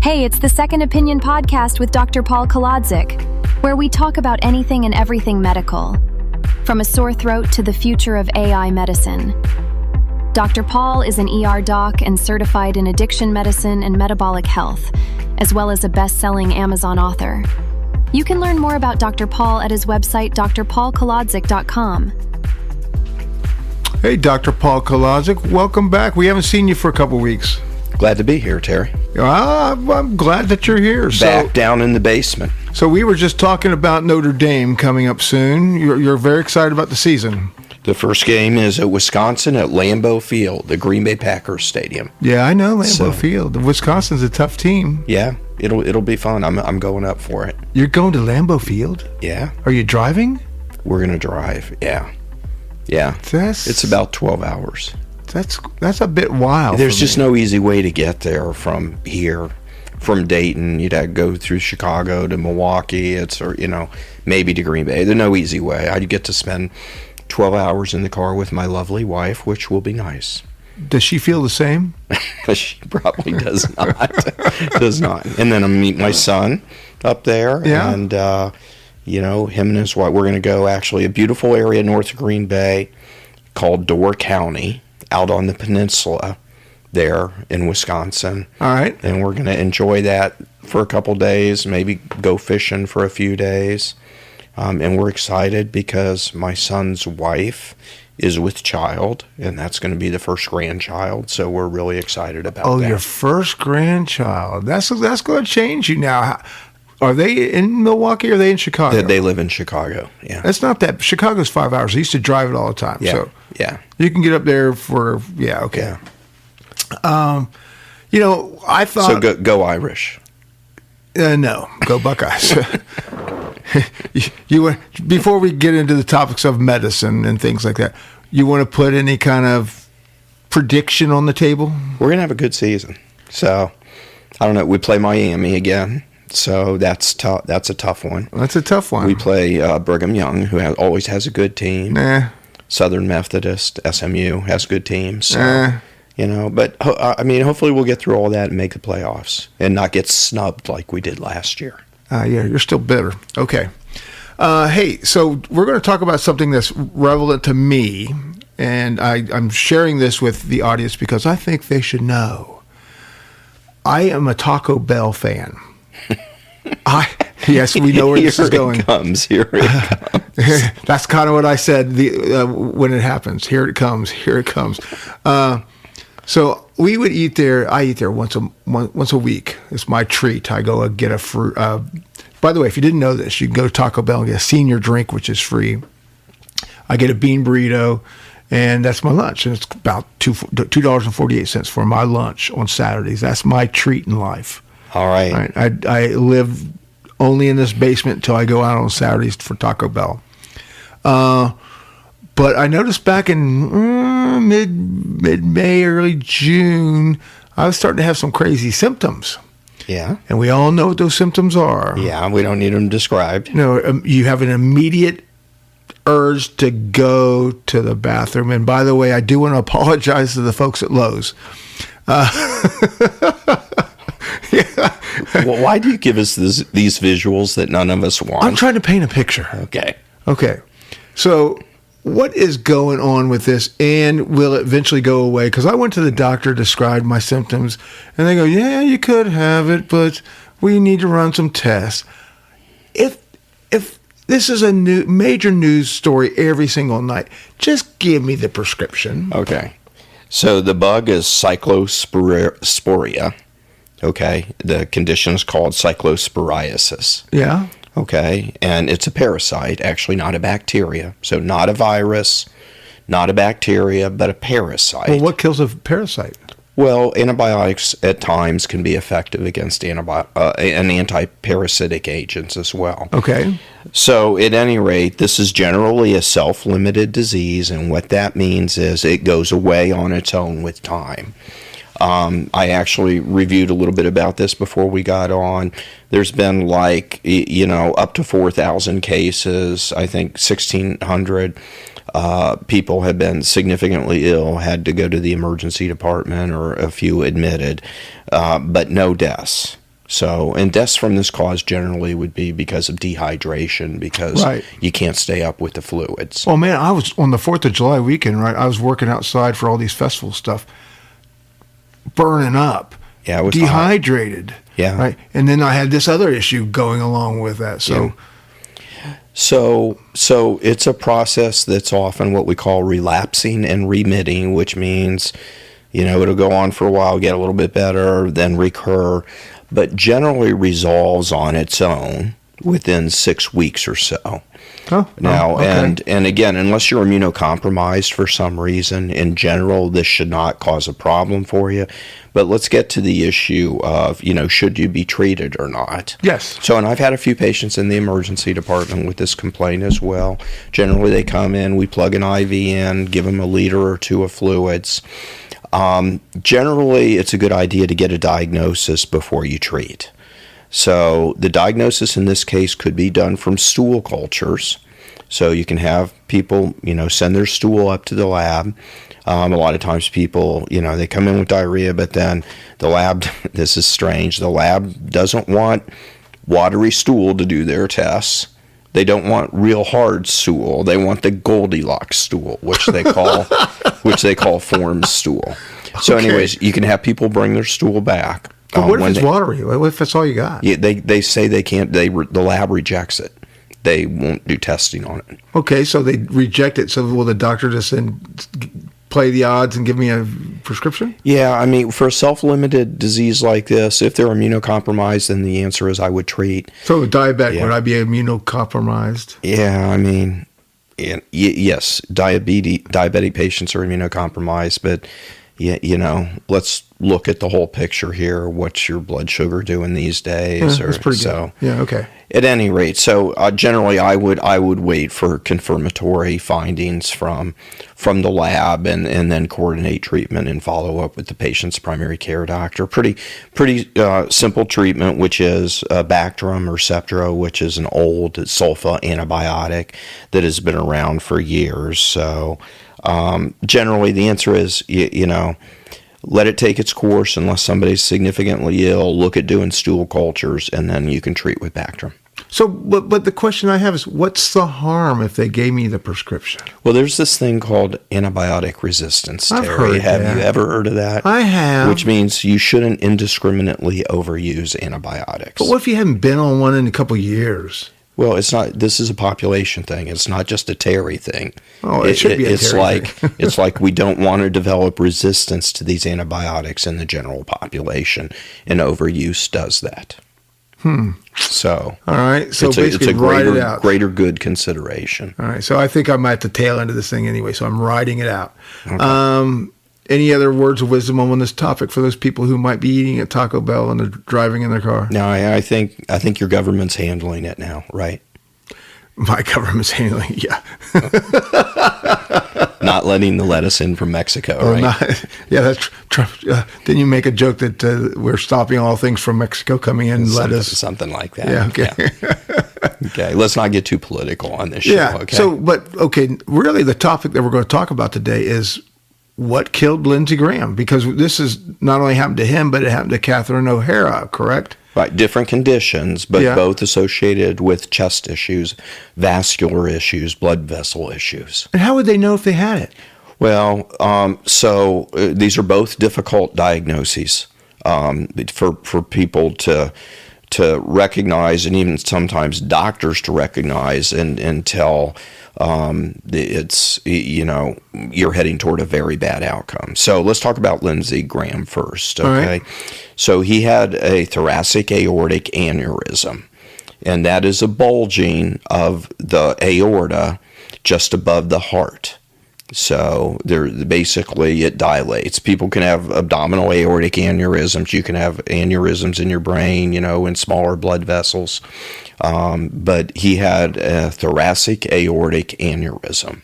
Hey, it's the Second Opinion podcast with Dr. Paul Kolodzik, where we talk about anything and everything medical, from a sore throat to the future of AI medicine. Dr. Paul is an ER doc and certified in addiction medicine and metabolic health, as well as a best-selling Amazon author. You can learn more about Dr. Paul at his website, drpaulkolodzik.com. Hey, Dr. Paul Kolodzik, welcome back. We haven't seen you for a couple weeks. Glad to be here, Terry. I'm glad that you're here. Back down in the basement. So we were just talking about Notre Dame coming up soon. You're very excited about the season. The first game is at Wisconsin at Lambeau Field, the Green Bay Packers Stadium. Yeah, I know Lambeau Field. Wisconsin's a tough team. Yeah, it'll be fun. I'm going up for it. You're going to Lambeau Field? Yeah. Are you driving? We're gonna drive. Yeah. It's about 12 hours. That's a bit wild. There's just no easy way to get there from here. From Dayton, you'd have to go through Chicago to Milwaukee. Maybe to Green Bay. There's no easy way. I'd get to spend 12 hours in the car with my lovely wife, which will be nice. Does she feel the same? She probably does not. Does not. And then I'll meet my son up there. Yeah. And, him and his wife, we're going to go actually a beautiful area north of Green Bay called Door County, out on the peninsula there in Wisconsin. All right. And we're going to enjoy that for a couple days, maybe go fishing for a few days. And we're excited because my son's wife is with child, and that's going to be the first grandchild. So we're really excited about that. Oh, your first grandchild. That's going to change you now. Are they in Milwaukee or are they in Chicago? They live in Chicago, yeah. It's not that. Chicago's 5 hours. I used to drive it all the time. Yeah, so yeah. You can get up there for, okay. Yeah. I thought... So go Irish. No, go Buckeyes. Before we get into the topics of medicine and things like that, you want to put any kind of prediction on the table? We're going to have a good season. So, I don't know. We play Miami again. So that's tough. That's a tough one. That's a tough one. We play Brigham Young, who always has a good team. Southern Methodist, SMU has good teams. So, but hopefully we'll get through all that and make the playoffs and not get snubbed like we did last year. Yeah, you're still bitter. Okay. Hey, so we're going to talk about something that's relevant to me, and I'm sharing this with the audience because I think they should know. I am a Taco Bell fan. Yes, we know where this is going. Here it comes. That's kind of what I said when it happens. Here it comes. So we would eat there. I eat there once a week. It's my treat. I go get a fruit. By the way, if you didn't know this, you can go to Taco Bell and get a senior drink, which is free. I get a bean burrito, and that's my lunch. And it's about $2.48 for my lunch on Saturdays. That's my treat in life. All right. I live only in this basement until I go out on Saturdays for Taco Bell. But I noticed back in mid-May, early June, I was starting to have some crazy symptoms. Yeah. And we all know what those symptoms are. Yeah, we don't need them described. You have an immediate urge to go to the bathroom. And by the way, I do want to apologize to the folks at Lowe's. Yeah. Well, why do you give us these visuals that none of us want? I'm trying to paint a picture. Okay. So what is going on with this, and will it eventually go away? Because I went to the doctor, described my symptoms, and they go, yeah, you could have it, but we need to run some tests. If this is a major news story every single night, just give me the prescription. Okay. So the bug is Cyclosporiasis. Okay, the condition is called Cyclosporiasis. Yeah. Okay, and it's a parasite, actually not a bacteria. So not a virus, not a bacteria, but a parasite. Well, what kills a parasite? Well, antibiotics at times can be effective against and anti-parasitic agents as well. Okay. So at any rate, this is generally a self-limited disease, and what that means is it goes away on its own with time. I actually reviewed a little bit about this before we got on. There's been up to 4,000 cases. I think 1,600 people have been significantly ill, had to go to the emergency department, or a few admitted, but no deaths. So, and deaths from this cause generally would be because of dehydration, because you can't stay up with the fluids. Oh man, I was on the 4th of July weekend, right? I was working outside for all these festival stuff, burning up, it was dehydrated. Hot. Yeah. Right. And then I had this other issue going along with that. So, So it's a process that's often what we call relapsing and remitting, which means, it'll go on for a while, get a little bit better, then recur, but generally resolves on its own within 6 weeks or so. Okay. and again, unless you're immunocompromised for some reason, in general, this should not cause a problem for you. But let's get to the issue of, should you be treated or not? Yes. So, and I've had a few patients in the emergency department with this complaint as well. Generally, they come in, we plug an IV in, give them a liter or two of fluids. Generally, it's a good idea to get a diagnosis before you treat. So the diagnosis in this case could be done from stool cultures. So you can have people, send their stool up to the lab. A lot of times people, they come in with diarrhea, but then the lab, this is strange, the lab doesn't want watery stool to do their tests. They don't want real hard stool. They want the Goldilocks stool, which they call form stool. So anyways, you can have people bring their stool back. But what if it's watery? What if that's all you got? Yeah, they say they can't. The lab rejects it. They won't do testing on it. Okay, so they reject it. So will the doctor just then play the odds and give me a prescription? Yeah, I mean, for a self-limited disease like this, if they're immunocompromised, then the answer is I would treat. So a diabetic, would I be immunocompromised? Yeah, I mean, yes, diabetic patients are immunocompromised, but let's look at the whole picture here. What's your blood sugar doing these days? That's pretty good. So, yeah, okay. At any rate, so generally I would wait for confirmatory findings from the lab and then coordinate treatment and follow up with the patient's primary care doctor. Pretty simple treatment, which is Bactrim or Septro, which is an old sulfa antibiotic that has been around for years. So generally the answer is, let it take its course unless somebody's significantly ill. Look at doing stool cultures, and then you can treat with Bactrim. So, but the question I have is, what's the harm if they gave me the prescription? Well, there's this thing called antibiotic resistance, Terry. I've heard Have that. you ever heard of that? I have. Which means you shouldn't indiscriminately overuse antibiotics. But what if you haven't been on one in a couple of years? Well, it's not. This is a population thing. It's not just a Terry thing. Oh, it should be a Terry thing. It's like we don't want to develop resistance to these antibiotics in the general population, and overuse does that. So, all right. So basically, it's a write it out. greater good consideration. All right. So I think I'm at the tail end of this thing anyway. So I'm writing it out. Okay. Any other words of wisdom on this topic for those people who might be eating at Taco Bell and they're driving in their car? No, I think your government's handling it now, right? My government's handling it, yeah. Not letting the lettuce in from Mexico, right? That's didn't you make a joke that we're stopping all things from Mexico coming in, lettuce? Something like that. Yeah, okay. Yeah. Okay, let's not get too political on this show, okay? So, really the topic that we're going to talk about today is what killed Lindsey Graham, because this is not only happened to him, but it happened to Catherine O'Hara, correct? Right, different conditions, but both associated with chest issues, vascular issues, blood vessel issues. And how would they know if they had it? Well, so these are both difficult diagnoses for people to recognize, and even sometimes doctors to recognize and tell it's, you're heading toward a very bad outcome. So let's talk about Lindsey Graham first, okay? Right. So he had a thoracic aortic aneurysm, and that is a bulging of the aorta just above the heart. So basically it dilates. People can have abdominal aortic aneurysms. You can have aneurysms in your brain, in smaller blood vessels. But he had a thoracic aortic aneurysm.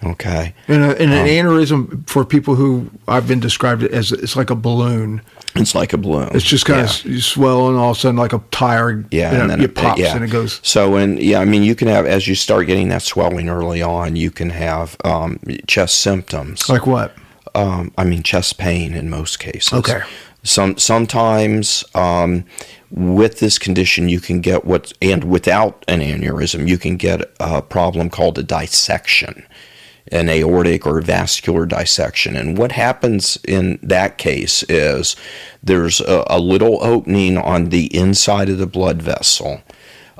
Okay. And an aneurysm, for people who I've been described it as, it's like a balloon. It's like a balloon. It's just kind of swell, and all of a sudden like a tire, and then it pops and it goes. So, you can have, as you start getting that swelling early on, you can have chest symptoms. Like what? Chest pain in most cases. Okay. Sometimes with this condition, you can get and without an aneurysm, you can get a problem called a dissection, an aortic or vascular dissection. And what happens in that case is there's a little opening on the inside of the blood vessel,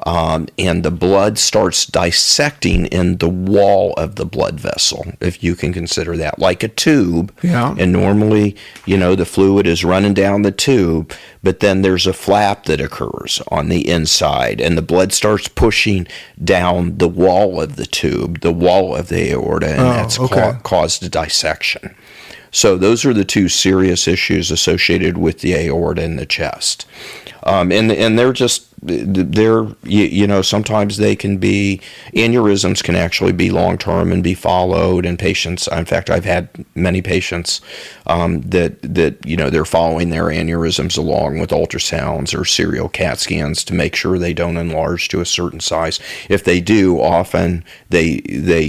and the blood starts dissecting in the wall of the blood vessel, if you can consider that, like a tube. Yeah. And normally, the fluid is running down the tube, but then there's a flap that occurs on the inside, and the blood starts pushing down the wall of the tube, the wall of the aorta, and that's caused a dissection. So those are the two serious issues associated with the aorta in the chest. And they're sometimes they can be, aneurysms can actually be long-term and be followed, and patients, in fact, I've had many patients that they're following their aneurysms along with ultrasounds or serial CAT scans to make sure they don't enlarge to a certain size. If they do, often they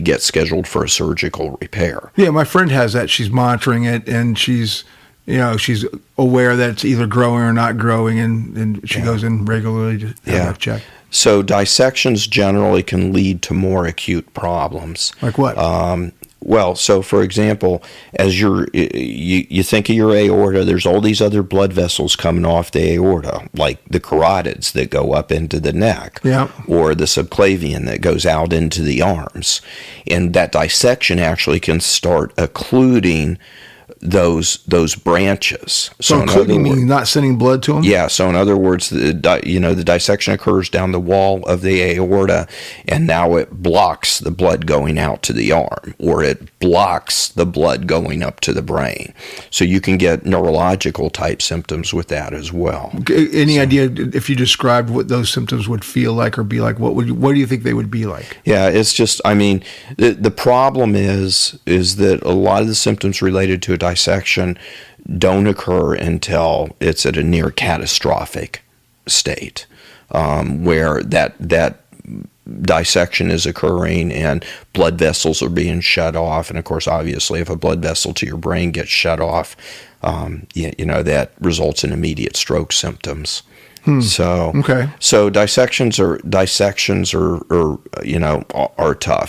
get scheduled for a surgical repair. Yeah, my friend has that. She's monitoring it, and she's aware that it's either growing or not growing, and she goes in regularly to have that checked. So dissections generally can lead to more acute problems. Like what? Well, so for example, as you think of your aorta, there's all these other blood vessels coming off the aorta, like the carotids that go up into the neck, or the subclavian that goes out into the arms. And that dissection actually can start occluding those branches. So including meaning not sending blood to them? Yeah. So in other words, the dissection occurs down the wall of the aorta, and now it blocks the blood going out to the arm, or it blocks the blood going up to the brain. So you can get neurological type symptoms with that as well. Any idea if you described what those symptoms would feel like or be like? What do you think they would be like? Yeah, it's just, the problem is that a lot of the symptoms related to a dissection don't occur until it's at a near catastrophic state, where that dissection is occurring and blood vessels are being shut off. And of course, obviously, if a blood vessel to your brain gets shut off, that results in immediate stroke symptoms. So dissections are tough.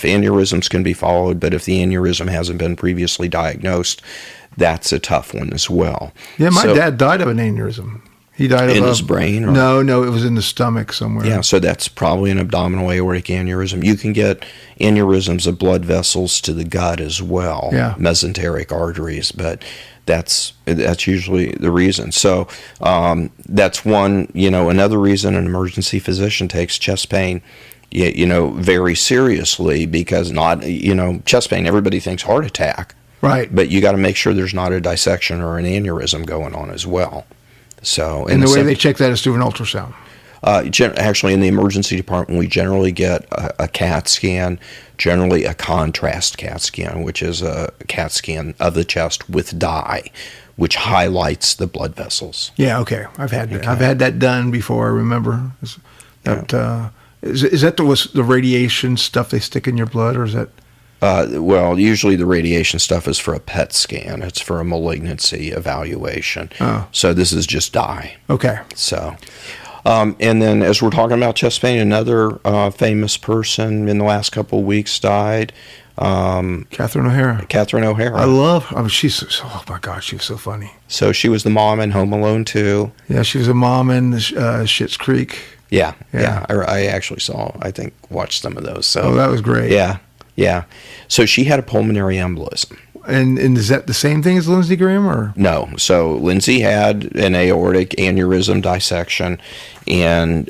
Aneurysms can be followed, but if the aneurysm hasn't been previously diagnosed, that's a tough one as well. Yeah, my dad died of an aneurysm. He died of his brain? Or? No, it was in the stomach somewhere. Yeah, so that's probably an abdominal aortic aneurysm. You can get aneurysms of blood vessels to the gut as well, mesenteric arteries, but that's usually the reason. So that's one, another reason an emergency physician takes chest pain, very seriously, because chest pain, everybody thinks heart attack. Right. But you got to make sure there's not a dissection or an aneurysm going on as well. So, and the way they check that is through an ultrasound. Actually, in the emergency department, we generally get a CAT scan, generally a contrast CAT scan, which is a CAT scan of the chest with dye, which highlights the blood vessels. Yeah, okay. I've had that done before, I remember. Is that the radiation stuff they stick in your blood, or is that? Well, usually the radiation stuff is for a PET scan. It's for a malignancy evaluation. Oh. So this is just dye. Okay. So, and then as we're talking about chest pain, another famous person in the last couple of weeks died. Catherine O'Hara. I love her. Oh my gosh, she was so funny. So she was the mom in Home Alone 2. Yeah, she was a mom in Schitt's Creek. Yeah. I actually watched some of those. So that was great. Yeah. So she had a pulmonary embolism. And is that the same thing as Lindsey Graham, or? No. So Lindsey had an aortic aneurysm dissection, and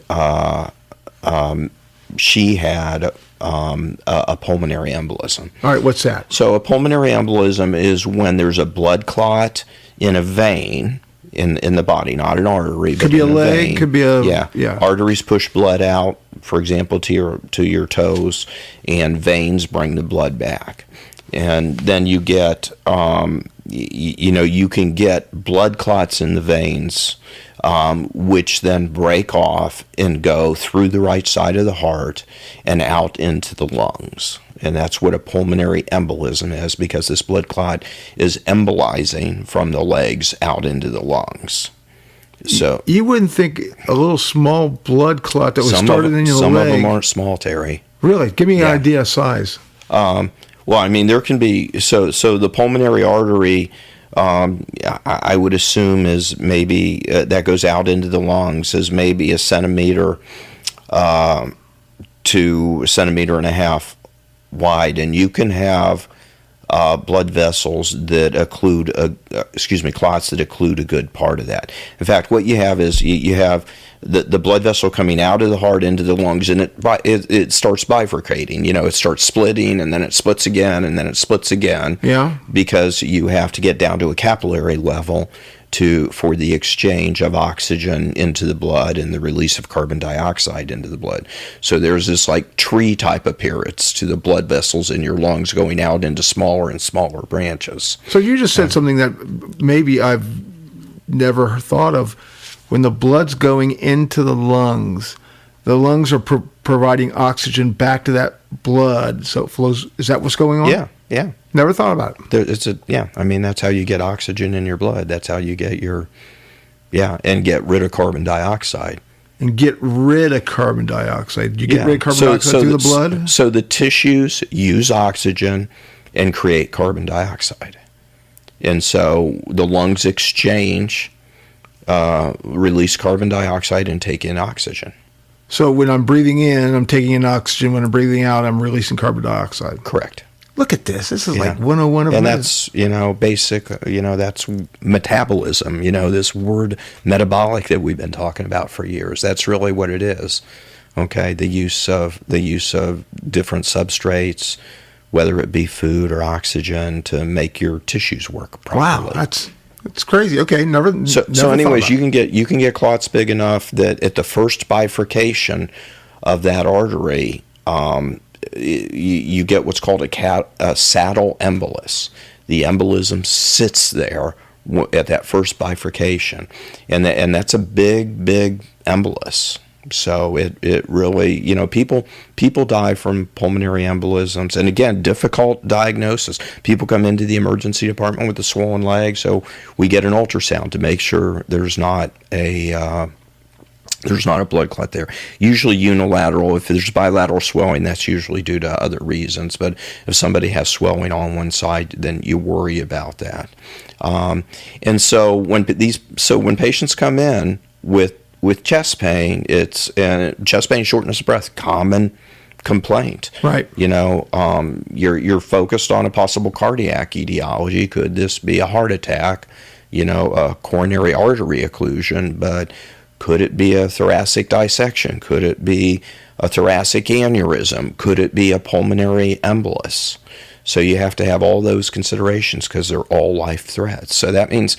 she had a pulmonary embolism. All right, what's that? So a pulmonary embolism is when there's a blood clot in a vein in the body, not an artery. Could be a leg, vein. Could be a... Yeah. Arteries push blood out, for example, to your toes, and veins bring the blood back. And then you get, you can get blood clots in the veins, which then break off and go through the right side of the heart and out into the lungs. And that's what a pulmonary embolism is, because this blood clot is embolizing from the legs out into the lungs. So you wouldn't think a little small blood clot that was started in your leg. Some of them aren't small, Terry. Really? Give me an idea of size. Well, I mean, there can be so the pulmonary artery. I would assume is maybe that goes out into the lungs is maybe a centimeter to a centimeter and a half wide, and you can have blood vessels that occlude, clots that occlude a good part of that. In fact, what you have is you have the blood vessel coming out of the heart into the lungs, and it starts bifurcating. It starts splitting, and then it splits again, and then it splits again. Yeah. Because you have to get down to a capillary level for the exchange of oxygen into the blood and the release of carbon dioxide into the blood. So there's this like tree type appearance to the blood vessels in your lungs going out into smaller and smaller branches. So you just said something that maybe I've never thought of. When the blood's going into the lungs are providing oxygen back to that blood, so it flows. Is that what's going on? Yeah. Never thought about it. I mean, that's how you get oxygen in your blood. That's how you get and get rid of carbon dioxide. And get rid of carbon dioxide. You get rid of carbon dioxide through the blood? So the tissues use oxygen and create carbon dioxide. And so the lungs exchange, release carbon dioxide and take in oxygen. So when I'm breathing in, I'm taking in oxygen. When I'm breathing out, I'm releasing carbon dioxide. Correct. Look at this. This is like 101 of and that's, basic, that's metabolism, this word metabolic that we've been talking about for years. That's really what it is. Okay, the use of different substrates, whether it be food or oxygen, to make your tissues work properly. Wow, that's crazy. Okay, never. So anyways, you can get clots big enough that at the first bifurcation of that artery, you get what's called a saddle embolus. The embolism sits there at that first bifurcation, and that's a big embolus. So it really, people die from pulmonary embolisms, and again, difficult diagnosis. People come into the emergency department with a swollen leg, so we get an ultrasound to make sure there's not a blood clot there. Usually unilateral. If there's bilateral swelling, that's usually due to other reasons. But if somebody has swelling on one side, then you worry about that. And so when patients come in with chest pain, chest pain, shortness of breath, common complaint. Right. You're focused on a possible cardiac etiology. Could this be a heart attack? A coronary artery occlusion, but could it be a thoracic dissection? Could it be a thoracic aneurysm? Could it be a pulmonary embolus? So you have to have all those considerations because they're all life threats. So that means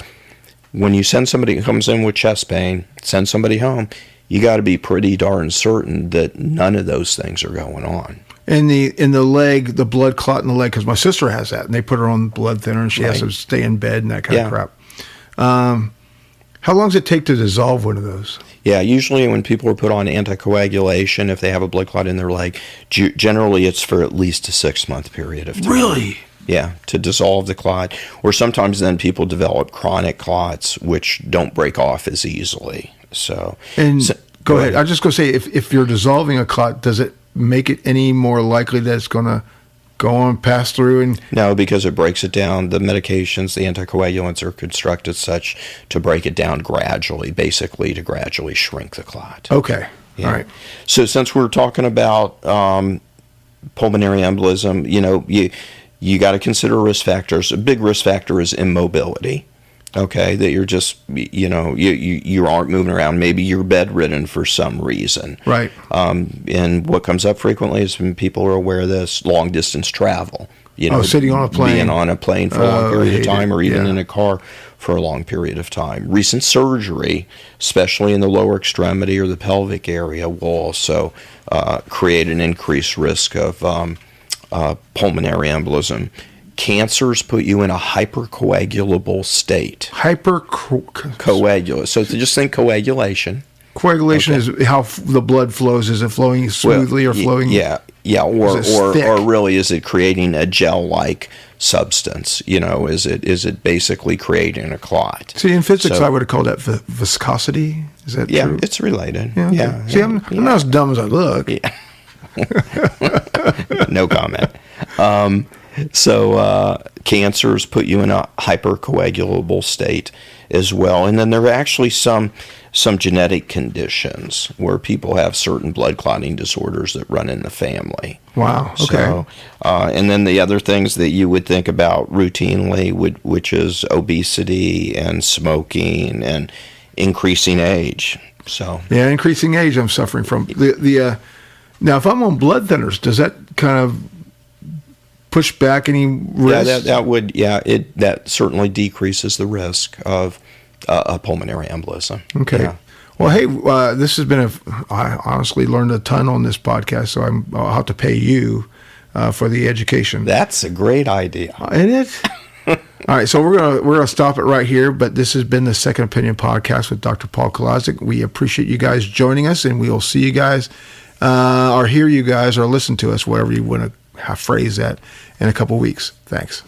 when you send somebody who comes in with chest pain, send somebody home, you got to be pretty darn certain that none of those things are going on. In the leg, the blood clot in the leg, because my sister has that, and they put her on blood thinner, and she has to stay in bed and that kind of crap. How long does it take to dissolve one of those? Yeah, usually when people are put on anticoagulation, if they have a blood clot in their leg, generally it's for at least a 6-month period of time. Really? Yeah, to dissolve the clot. Or sometimes then people develop chronic clots, which don't break off as easily. Go ahead. I was just going to say, if you're dissolving a clot, does it make it any more likely that it's going to go on, pass through? No, because it breaks it down. The medications, the anticoagulants are constructed such to break it down gradually, basically to gradually shrink the clot. Okay. Yeah. All right. So since we're talking about pulmonary embolism, you got to consider risk factors. A big risk factor is immobility. Okay, that you're just, you aren't moving around. Maybe you're bedridden for some reason. Right. And what comes up frequently is when people are aware of this, long distance travel. Sitting on a plane. Being on a plane for a long period of time, or even in a car for a long period of time. Recent surgery, especially in the lower extremity or the pelvic area, will also create an increased risk of pulmonary embolism. Cancers put you in a hypercoagulable state. Hypercoagulable. So just think coagulation. Coagulation is how the blood flows. Is it flowing smoothly or flowing? Yeah, or really, is it creating a gel-like substance? Is it basically creating a clot? See, in physics, I would have called that viscosity. Is that true? Yeah, it's related. Yeah. Yeah. See, I'm not as dumb as I look. Yeah. No comment. So cancers put you in a hypercoagulable state as well, and then there are actually some genetic conditions where people have certain blood clotting disorders that run in the family. Wow. Okay. So, and then the other things that you would think about routinely, which is obesity and smoking and increasing age. So yeah, increasing age I'm suffering from. Now, if I'm on blood thinners, does that kind of push back any risk? That certainly decreases the risk of a pulmonary embolism. Okay. Yeah. Well, hey, this has been I honestly learned a ton on this podcast, so I'll have to pay you for the education. That's a great idea. Isn't it? All right, so we're gonna stop it right here. But this has been the Second Opinion Podcast with Dr. Paul Kolodzik. We appreciate you guys joining us, and we will see you guys, or hear you guys, or listen to us, wherever you want to phrase that, in a couple weeks. Thanks.